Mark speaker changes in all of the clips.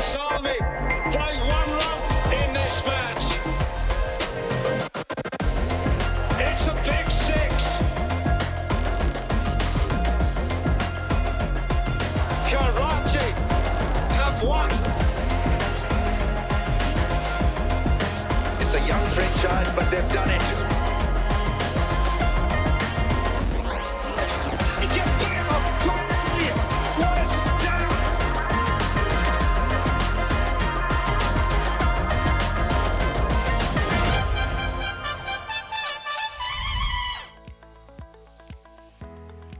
Speaker 1: Zalmi played one run in this match. It's a big six. Karachi have won.
Speaker 2: It's a young franchise, but they've done it.
Speaker 1: What a stamp!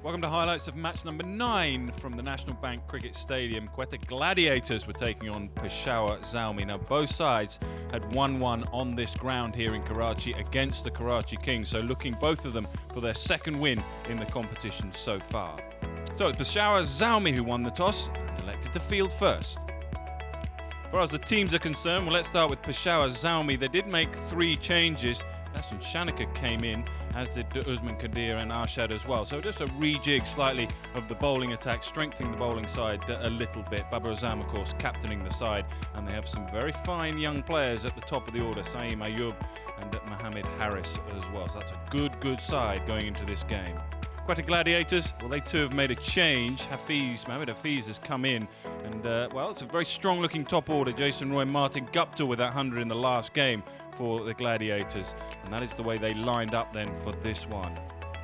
Speaker 3: Welcome to highlights of match number 9 from the National Bank Cricket Stadium. Quetta Gladiators were taking on Peshawar Zalmi. Now, both sides had 1-1 on this ground here in Karachi against the Karachi Kings, so looking both of them for their second win in the competition so far. So it's Peshawar Zalmi who won the toss and elected to field first. As far as the teams are concerned, well, let's start with Peshawar Zalmi. They did make 3 changes. Dashan Shanaka came in, as did Usman Kadir and Arshad as well. So just a rejig slightly of the bowling attack, strengthening the bowling side a little bit. Babar Azam, of course, captaining the side. And they have some very fine young players at the top of the order, Saeem Ayub and Mohammed Harris as well. So that's a good side going into this game. Quetta Gladiators, well, they too have made a change. Mohammed Hafiz has come in, and well, it's a very strong-looking top order. Jason Roy, Martin Gupta with that 100 in the last game for the Gladiators, and that is the way they lined up then for this one.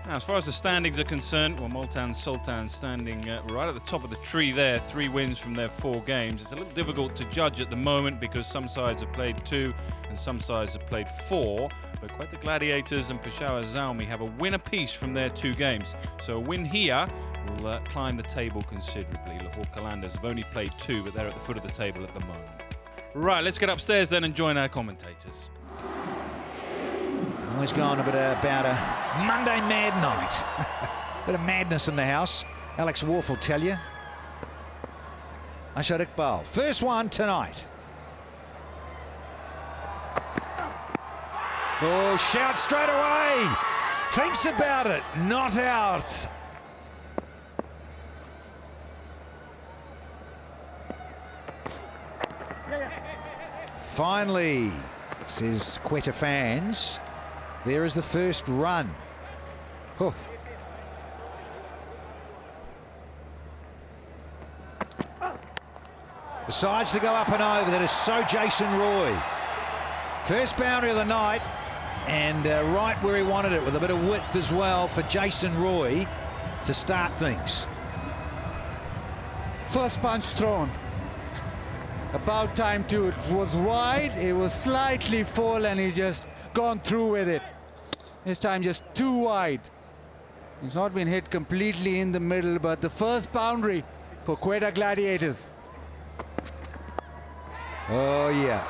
Speaker 3: Now, as far as the standings are concerned, well, Multan Sultan standing right at the top of the tree there, 3 wins from their 4 games. It's a little difficult to judge at the moment because some sides have played 2 and some sides have played 4. But Quetta Gladiators and Peshawar Zalmi have a win apiece from their 2 games. So a win here will climb the table considerably. Lahore Qalandars have only played 2, but they're at the foot of the table at the moment. Right, let's get upstairs then and join our commentators.
Speaker 4: Always going a bit about a Monday mad night. Bit of madness in the house. Alex Wharf will tell you. Ashar Iqbal, first one tonight. Oh, shout straight away. Thinks about it, not out. Finally, says Quetta fans, there is the first run. Oh. Decides to go up and over. That is so Jason Roy. First boundary of the night, and right where he wanted it, with a bit of width as well for Jason Roy to start things.
Speaker 5: First punch thrown. About time too. It was wide, it was slightly full, and he just gone through with it. This time just too wide. He's not been hit completely in the middle, but the first boundary for Quetta Gladiators.
Speaker 4: Oh yeah,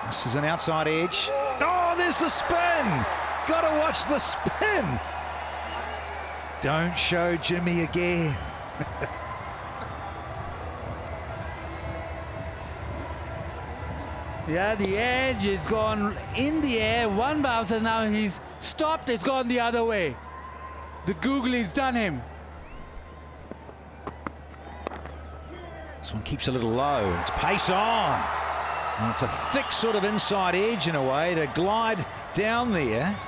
Speaker 4: this is an outside edge. Oh, there's the spin. Gotta watch the spin. Don't show Jimmy again.
Speaker 5: Yeah, the edge is gone in the air. One bouncer, now he's stopped. It's gone the other way. The googly's done him.
Speaker 4: This one keeps a little low. It's pace on. And it's a thick sort of inside edge in a way to glide down there.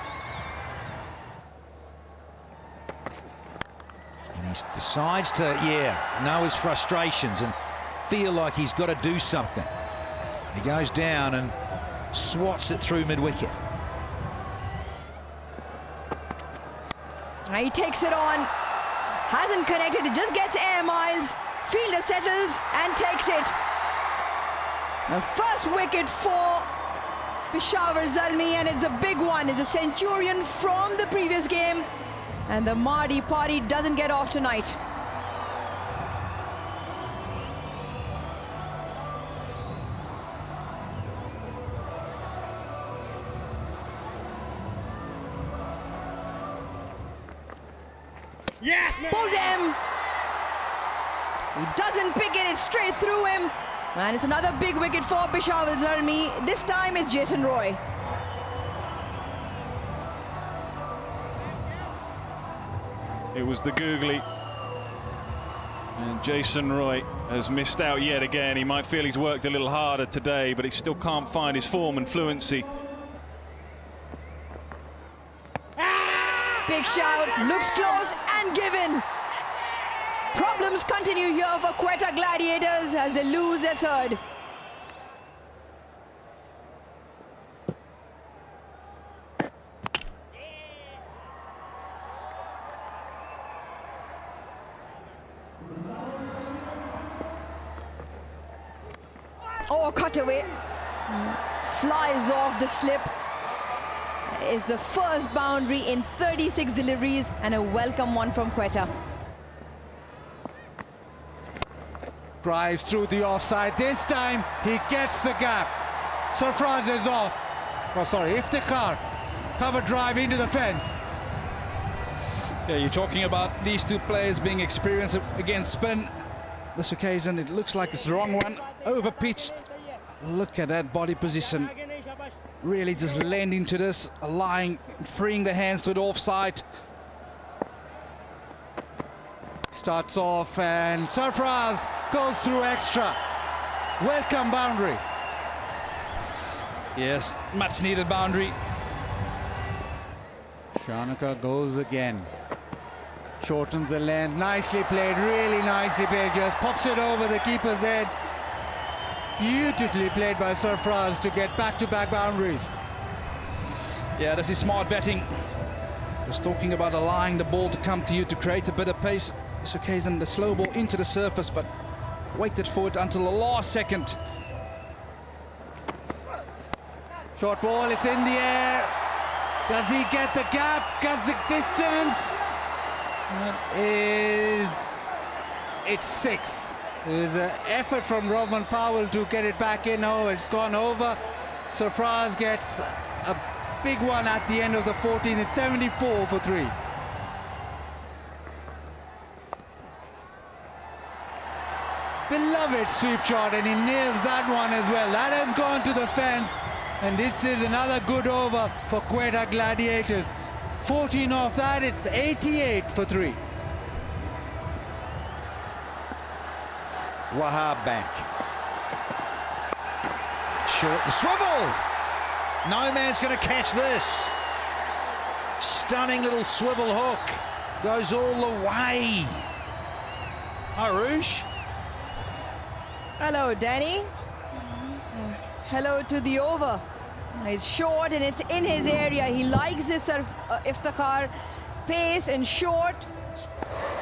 Speaker 4: And he decides to, know his frustrations and feel like he's got to do something. He goes down and swats it through mid-wicket.
Speaker 6: He takes it on, hasn't connected, it just gets air miles. Fielder settles and takes it. The first wicket for Peshawar Zalmi, and it's a big one. It's a centurion from the previous game, and the Mardi party doesn't get off tonight.
Speaker 1: Yes, man!
Speaker 6: Pulled him. He doesn't pick it, it's straight through him. And it's another big wicket for Peshawar Zalmi. This time it's Jason Roy.
Speaker 3: It was the googly. And Jason Roy has missed out yet again. He might feel he's worked a little harder today, but he still can't find his form and fluency.
Speaker 6: Big shout, looks close and given. Problems continue here for Quetta Gladiators as they lose their third. Oh, cut away. Flies off the slip. Is the first boundary in 36 deliveries and a welcome one from Quetta.
Speaker 5: Drives through the offside. This time he gets the gap. Sarfraz is off. Oh, sorry, Iftikhar. Cover drive into the fence.
Speaker 7: Yeah, you're talking about these two players being experienced against spin. This occasion, it looks like it's the wrong one. Over-pitched. Look at that body position. Really just lending to this, allowing, freeing the hands to the offside.
Speaker 5: Starts off and Sarfraz goes through extra. Welcome boundary.
Speaker 7: Yes, much needed boundary.
Speaker 5: Shanaka goes again. Shortens the length. Nicely played, really nicely played. Just pops it over the keeper's head. Beautifully played by Sarfraz to get back-to-back boundaries.
Speaker 7: Yeah, this is smart batting. Just talking about allowing the ball to come to you to create a bit of pace. This occasion, the slow ball into the surface, but waited for it until the last second.
Speaker 5: Short ball, it's in the air. Does he get the gap? Does the distance? It's 6. There's an effort from Roman Powell to get it back in. Oh, it's gone over. Sarfraz gets a big one at the end of the 14. It's 74 for 3. Beloved sweep shot, and he nails that one as well. That has gone to the fence, and this is another good over for Quetta Gladiators. 14 off that, it's 88 for 3.
Speaker 4: Wahab back. Short the swivel. No man's going to catch this. Stunning little swivel hook. Goes all the way. Arush.
Speaker 6: Hello, Danny. Hello to the over. It's short and it's in his area. He likes this Iftikhar pace and short.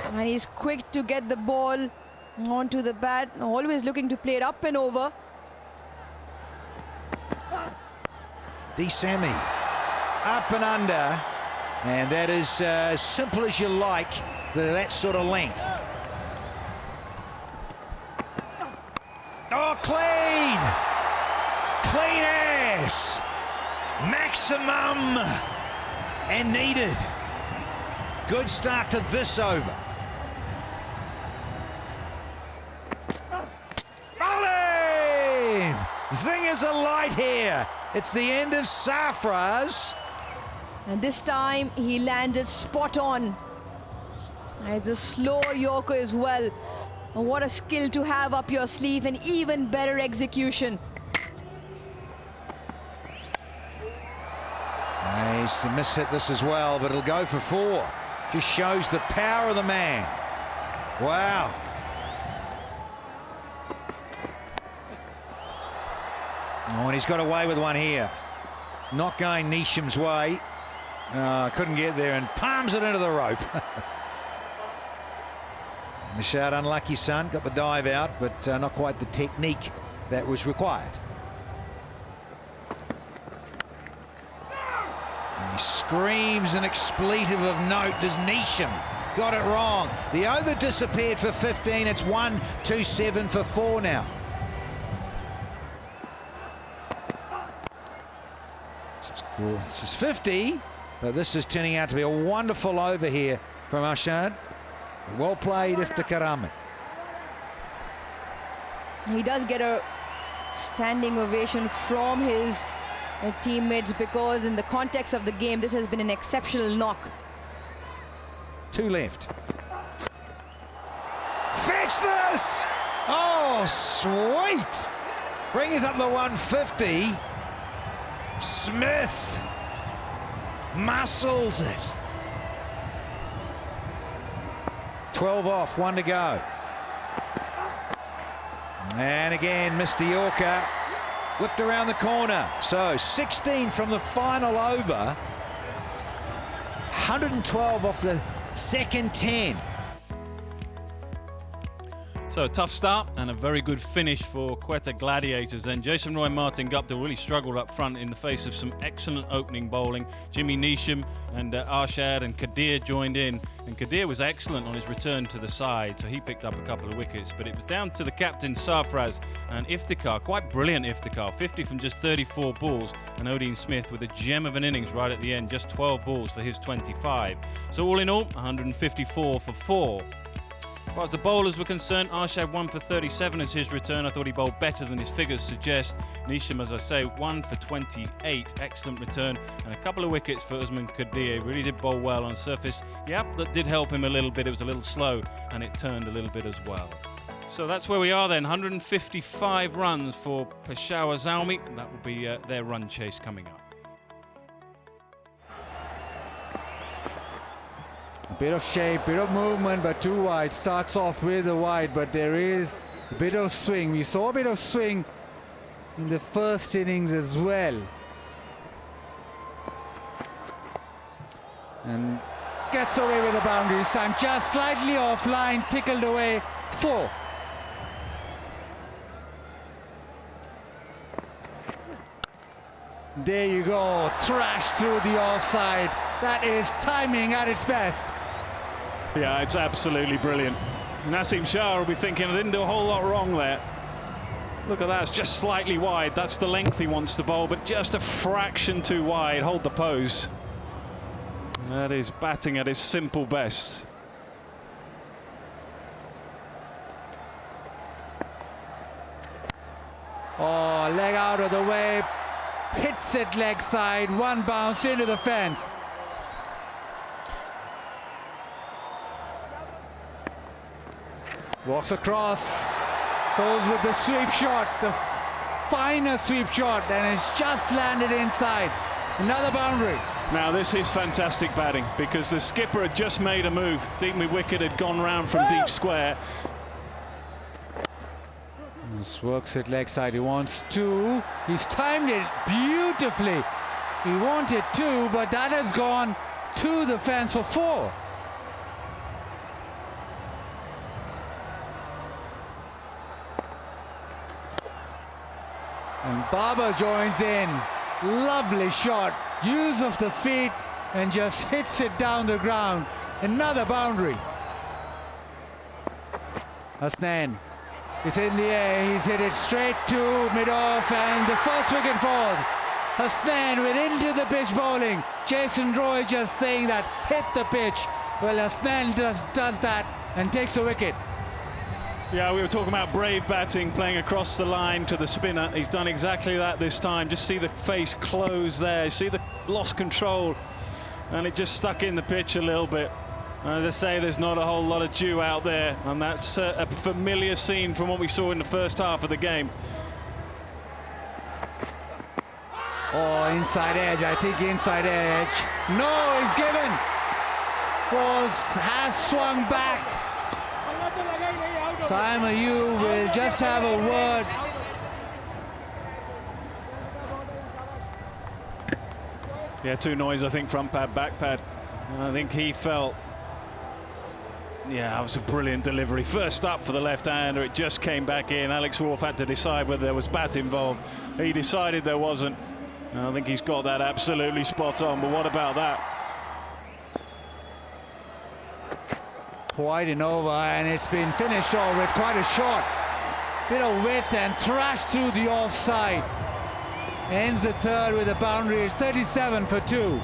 Speaker 6: And he's quick to get the ball onto the bat. Always looking to play it up and over.
Speaker 4: D-Sami. Up and under. And that is as simple as you like, that sort of length. Oh, clean! Clean ass! Maximum! And needed. Good start to this over. Bowling! Zingers are light here. It's the end of Sarfraz.
Speaker 6: And this time he landed spot on. It's a slow Yorker as well. What a skill to have up your sleeve, and even better execution.
Speaker 4: He's mishit this as well, but it'll go for 4. Just shows the power of the man. Wow. Oh, and he's got away with one here. It's not going Nisham's way. Couldn't get there and palms it into the rope. Nishad, unlucky son, got the dive out, but not quite the technique that was required. And he screams an expletive of note. Does Nisham got it wrong? The over disappeared for 15. It's 1-2-7 for 4 now. This is 50, but this is turning out to be a wonderful over here from Ashad. Well played, Iftikhar Ahmed.
Speaker 6: He does get a standing ovation from his teammates, because in the context of the game, this has been an exceptional knock.
Speaker 4: 2 left. fetch this? Oh, sweet. Brings up the 150. Smith muscles it. 12 off, 1 to go. And again, missed the Yorker. Whipped around the corner. So 16 from the final over. 112 off the second 10.
Speaker 3: So a tough start and a very good finish for Quetta Gladiators. And Jason Roy and Martin Guptill really struggled up front in the face of some excellent opening bowling. Jimmy Neesham and Arshad and Kadir joined in. And Kadir was excellent on his return to the side, so he picked up a couple of wickets. But it was down to the captain Sarfraz and Iftikhar, quite brilliant Iftikhar, 50 from just 34 balls. And Odin Smith with a gem of an innings right at the end, just 12 balls for his 25. So all in all, 154 for 4. As far as the bowlers were concerned, Arshad 1 for 37 as his return. I thought he bowled better than his figures suggest. Neesham, as I say, 1 for 28. Excellent return. And a couple of wickets for Usman Kadir. Really did bowl well on surface. Yep, that did help him a little bit. It was a little slow and it turned a little bit as well. So that's where we are then. 155 runs for Peshawar Zalmi. That will be their run chase coming up.
Speaker 5: A bit of shape, bit of movement, but too wide. Starts off with the wide, but there is a bit of swing. We saw a bit of swing in the first innings as well. And gets away with the boundary this time. Just slightly offline, tickled away. 4. There you go, thrashed through the offside. That is timing at its best.
Speaker 8: Yeah, it's absolutely brilliant. Naseem Shah will be thinking, I didn't do a whole lot wrong there. Look at that, it's just slightly wide. That's the length he wants to bowl, but just a fraction too wide. Hold the pose. That is batting at his simple best.
Speaker 5: Oh, leg out of the way. Hits it leg side, 1 bounce into the fence. Walks across, goes with the sweep shot, the finer sweep shot, and it's just landed inside. Another boundary.
Speaker 8: Now this is fantastic batting because the skipper had just made a move. Deep mid-wicket had gone round from deep square.
Speaker 5: This works it leg side, he wants 2. He's timed it beautifully. He wanted 2, but that has gone to the fence for 4. And Barber joins in. Lovely shot, use of the feet, and just hits it down the ground. Another boundary. Hasnain. It's in the air, he's hit it straight to mid-off, and the first wicket falls. Hasnain with into the pitch bowling. Jason Roy just saying that, hit the pitch. Well, Hasnain does that and takes a wicket.
Speaker 8: Yeah, we were talking about brave batting, playing across the line to the spinner. He's done exactly that this time. Just see the face close there, see the lost control, and it just stuck in the pitch a little bit. As I say, there's not a whole lot of dew out there, and that's a familiar scene from what we saw in the first half of the game.
Speaker 5: Oh, inside edge, I think inside edge. No, he's given. Has swung back. Simon, you will just have a word.
Speaker 8: Yeah, 2 noise, I think, front pad, back pad. I think he felt, yeah, that was a brilliant delivery. First up for the left-hander, it just came back in. Alex Wharf had to decide whether there was bat involved. He decided there wasn't. I think he's got that absolutely spot on, but what about that?
Speaker 5: Wide and over, and it's been finished off with quite a shot. Bit of width and thrashed through the offside. Ends the third with a boundary. It's 37 for 2.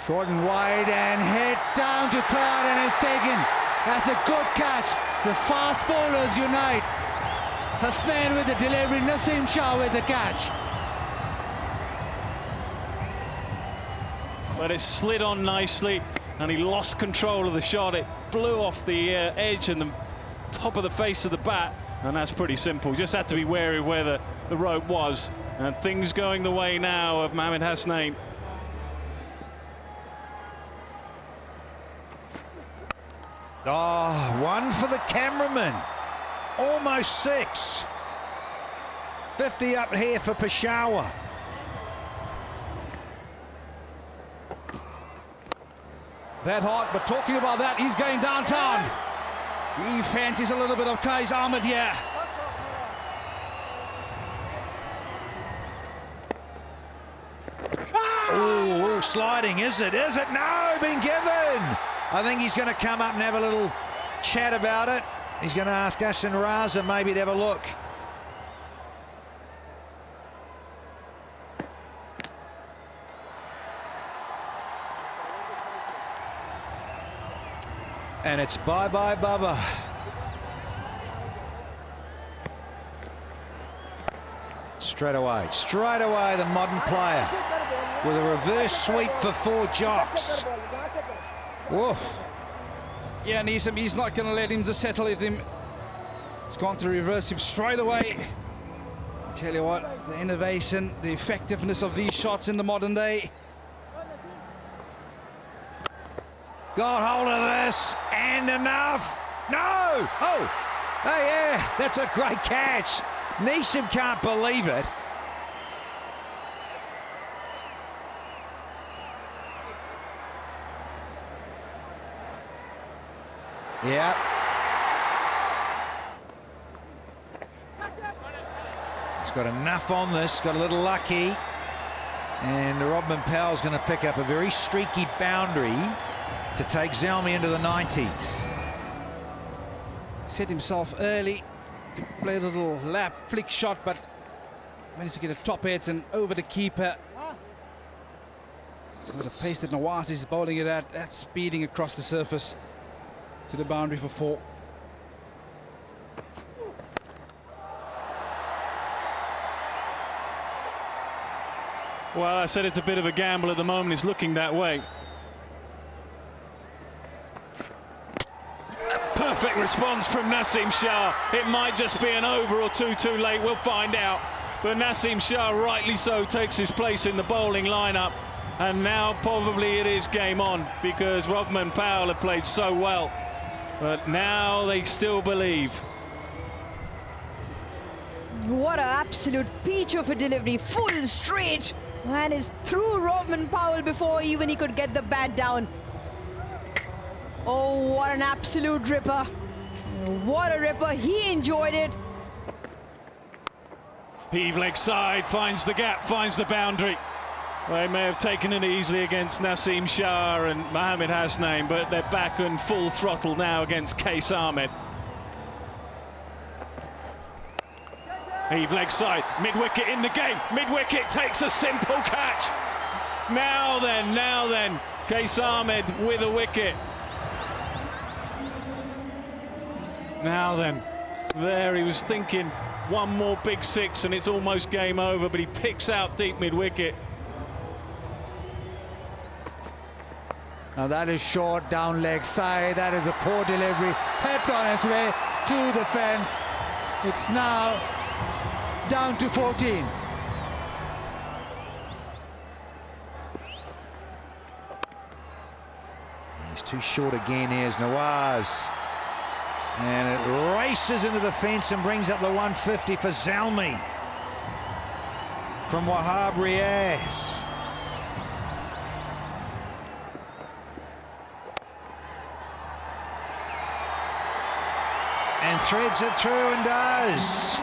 Speaker 5: Short and wide and hit down to third, and it's taken. That's a good catch. The fast bowlers unite. Hasnain with the delivery, Naseem Shah with the catch.
Speaker 8: But it slid on nicely. and he lost control of the shot. It flew off the edge and the top of the face of the bat, and that's pretty simple. Just had to be wary of where the rope was, and things going the way now of Mohamed Hasnain.
Speaker 4: Oh, one for the cameraman. Almost 6. 50 up here for Peshawar.
Speaker 7: That hot, but talking about that, he's going downtown. He fancies a little bit of Qais Ahmed here.
Speaker 4: Oh, sliding, is it? Is it? No, been given. I think he's going to come up and have a little chat about it. He's going to ask us and Raza maybe to have a look. And it's bye-bye, Bubba. Straight away, the modern player with a reverse sweep for 4 jocks. Whoa.
Speaker 7: Yeah, Neeson, he's not going to let him just settle it. He's gone to reverse him straight away. Tell you what, the innovation, the effectiveness of these shots in the modern day.
Speaker 4: Got hold of this, and enough. No! Oh, yeah, that's a great catch. Neesham can't believe it. Yeah. He's got enough on this, got a little lucky. And Rodman Powell's going to pick up a very streaky boundary to take Zalmi into the 90s.
Speaker 7: Set himself early to play a little lap flick shot, but managed to get a top edge and over the keeper. With the pace that Nawaz is bowling it at, that's speeding across the surface to the boundary for 4.
Speaker 8: Well, I said it's a bit of a gamble at the moment. It's looking that way. Perfect response from Naseem Shah. It might just be an over or 2 too late. We'll find out. But Naseem Shah, rightly so, takes his place in the bowling lineup. And now probably it is game on, because Rodman Powell have played so well. But now they still believe.
Speaker 6: What an absolute peach of a delivery, full straight, and is through Rodman Powell before even he could get the bat down. Oh, what an absolute ripper. What a ripper. He enjoyed it.
Speaker 8: Heave leg side, finds the gap, finds the boundary. They may have taken it easily against Naseem Shah and Mohamed Hasnain, but they're back on full throttle now against Qais Ahmed. Heave leg side, mid-wicket in the game. Mid-wicket takes a simple catch. Now then, Qais Ahmed with a wicket. Now then, there he was thinking one more big 6 and it's almost game over, but he picks out deep mid-wicket.
Speaker 5: Now that is short down leg side. That is a poor delivery. Head on its way to the fence. It's now down to 14.
Speaker 4: He's too short again. Here's Nawaz. And it races into the fence and brings up the 150 for Zalmi from Wahab Riaz. And threads it through and does.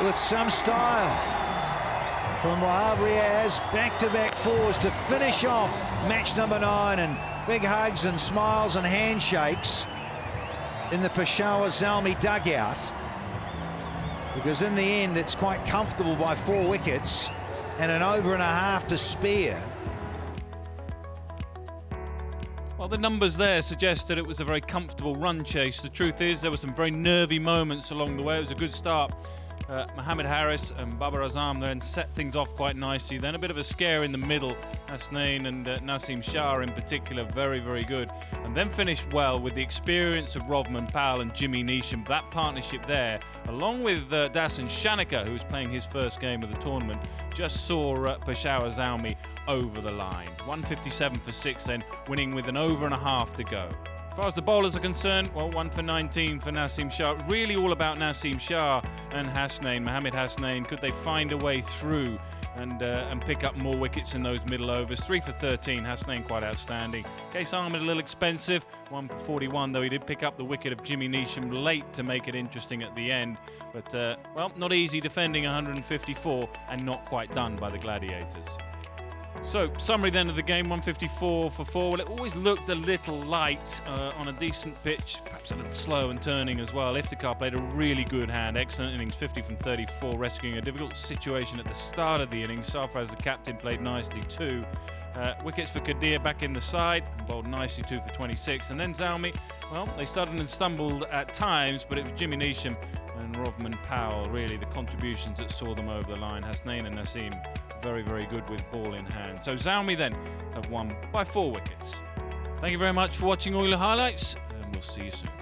Speaker 4: With some style. From Wahab Riaz, back-to-back 4s to finish off match number 9, and big hugs and smiles and handshakes in the Peshawar Zalmi dugout, because in the end it's quite comfortable by 4 wickets and an over and a half to spare.
Speaker 3: Well, the numbers there suggest that it was a very comfortable run chase. The truth is there were some very nervy moments along the way. It was a good start. Mohamed Harris and Babar Azam then set things off quite nicely. Then a bit of a scare in the middle, Hasnain and Naseem Shah in particular, very, very good. And then finished well with the experience of Rovman Powell and Jimmy Neesham. That partnership there, along with Dasan Shanaka, who was playing his first game of the tournament, just saw Peshawar Zalmi over the line. 157 for 6 then, winning with an over and a half to go. As far as the bowlers are concerned, well, 1 for 19 for Naseem Shah. Really all about Naseem Shah and Hasnain, Mohammad Hasnain. Could they find a way through and pick up more wickets in those middle overs? 3 for 13, Hasnain quite outstanding. Case Ahmed a little expensive, 1 for 41, though he did pick up the wicket of Jimmy Neesham late to make it interesting at the end. But, well, not easy defending 154 and not quite done by the Gladiators. So, summary then of the game, 154 for 4. Well, it always looked a little light on a decent pitch, perhaps a little slow and turning as well. Iftikhar played a really good hand, excellent innings, 50 from 34, rescuing a difficult situation at the start of the innings. Sarfraz, the captain, played nicely too. Wickets for Qadir back in the side, and bowled nicely 2 for 26. And then Zalmi, well, they started and stumbled at times, but it was Jimmy Neesham and Rovman Powell, really, the contributions that saw them over the line. Hasnain and Naseem, very, very good with ball in hand. So Zalmi then have won by 4 wickets. Thank you very much for watching all your highlights, and we'll see you soon.